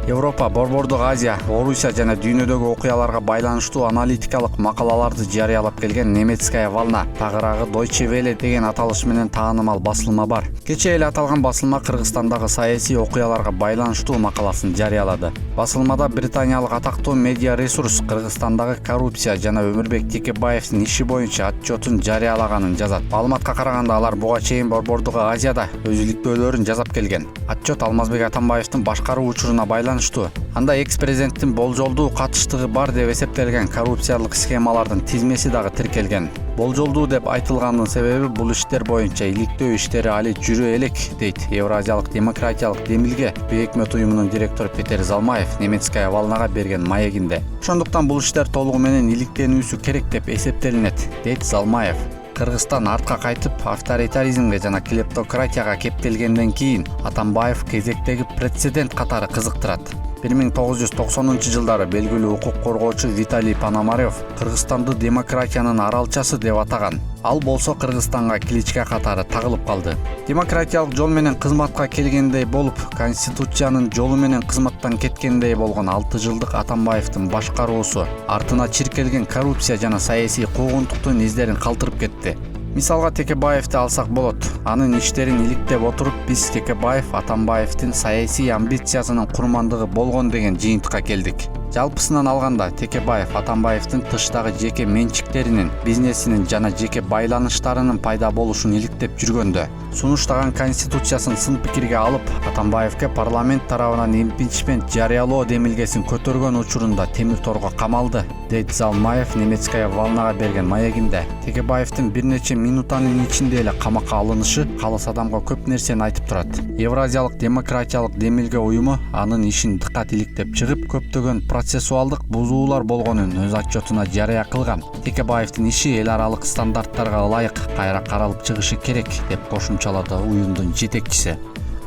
Европа, Борбордук Азия, Орусия жана дүйнөдөгү окуяларга байланыштуу аналитикалык макалаларды жарыялап келген немецкая волна, тагыраагы Deutsche Welle деген аталыш менен таанымал басылма бар. Кечээ эле аталган басылма Кыргызстандагы саясий окуяларга байланыштуу макаласын жарыялады. Басылмада британиялык атактуу медиа ресурс Кыргызстандагы коррупция жана Өмүрбек Текебаевдин иши боюнча отчетун жарыялаганын жазат. Маалыматка караганда алар буга чейин Борбордук Азияда өз иликтөөлөрүн жасап келген. Отчет Алмазбек Атамбаевдин башкаруу учуруна байланыштуу. Анда экс-президенттин болжолдуу катыштыгы бар деп эсептелген коррупциялык схемалардын тизмеси дагы тиркелген. Болжолдуу деп айтылганын себеби бул иштер боюнча иликтөө иштери али жүрө элек, дейт Евразиялык демократиялык демилге өкмөт уюмунун директору Петер Залмаев немецкая волнага берген маегинде. Ошондуктан бул иштер толугу менен иликтенүүсү керек деп эсептелинет, дейт Залмаев. Кыргызстан артка кайтып авторитаризмге жана клептократияга кептелгенден кийин Атамбаев кезектеги прецедент катары кызыктырат. 1990-жылдары белгилүү укук коргоочу Виталий Пономарев Кыргызстанды демократиянын аралчасы деп атаган. Ал болсо Кыргызстанга кличка катары тагылып калды. Демократиялык жол менен кызматка келгендей болуп, конституциянын жолу менен кызматтан кеткендей болгон 6 жылдык Атамбаевдин башкаруусу артына чиркелген коррупция жана саясий куугунтуктун издерин калтырып кетти. Мисалга Текебаевди алсак болот. Анын иштерин иликтеп отуруп, биз Текебаев Атамбаевдин саясий амбициясынын курмандыгы болгон деген жыйынтыкка келдик. Жалпысынан алганда Текебаев Атамбаевдин тыштагы жеке менчиктеринин, бизнесинин жана жеке байланыштарынын пайда болушун иликтеп жүргөндө, сунуштаган конституциясын сын пикирге алып, Атамбаевке парламент тарабынан импичмент жарыялоо демилгесин көтөргөн учурунда темир торго камалды, дейт Залмаев немецкая волнага берген маегинде. Текебаевдин бир нече минутанын ичинде эле камакка алынышы калыс адамга көп нерсени айтып турат. Евразиялык демократиялык демилге уюму анын ишин дыккат иликтеп чыгып, көптөгөн процессуалдык бузуулар болгонун өз отчетуна жарыя кылган. Текебаевдин иши эл аралык стандарттарга ылайык кайра каралып чыгышы керек, деп кошумчалады уюмдун жетекчиси.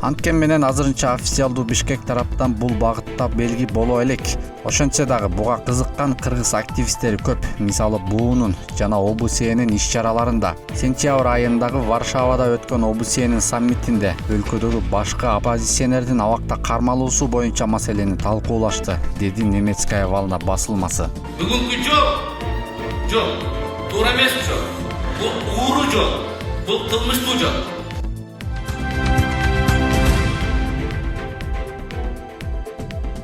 Анткени менен азырынча официалдуу Бишкек тараптан бул багытта белги боло элек. Ошентсе дагы буга кызыккан кыргыз активисттери көп. Мисалы буунун жана ОБСЕнин иш-чараларында, сентябрь айындагы Варшавада өткөн ОБСЕнин саммитинде өлкөдөгү башка оппозиционердин абакта кармалуусу боюнча маселени талкуулашты, деди немецкая волна басылмасы. Бүгүнкү жок, туура эмес жок, бул ууру жок, бул кылмыштуу жок.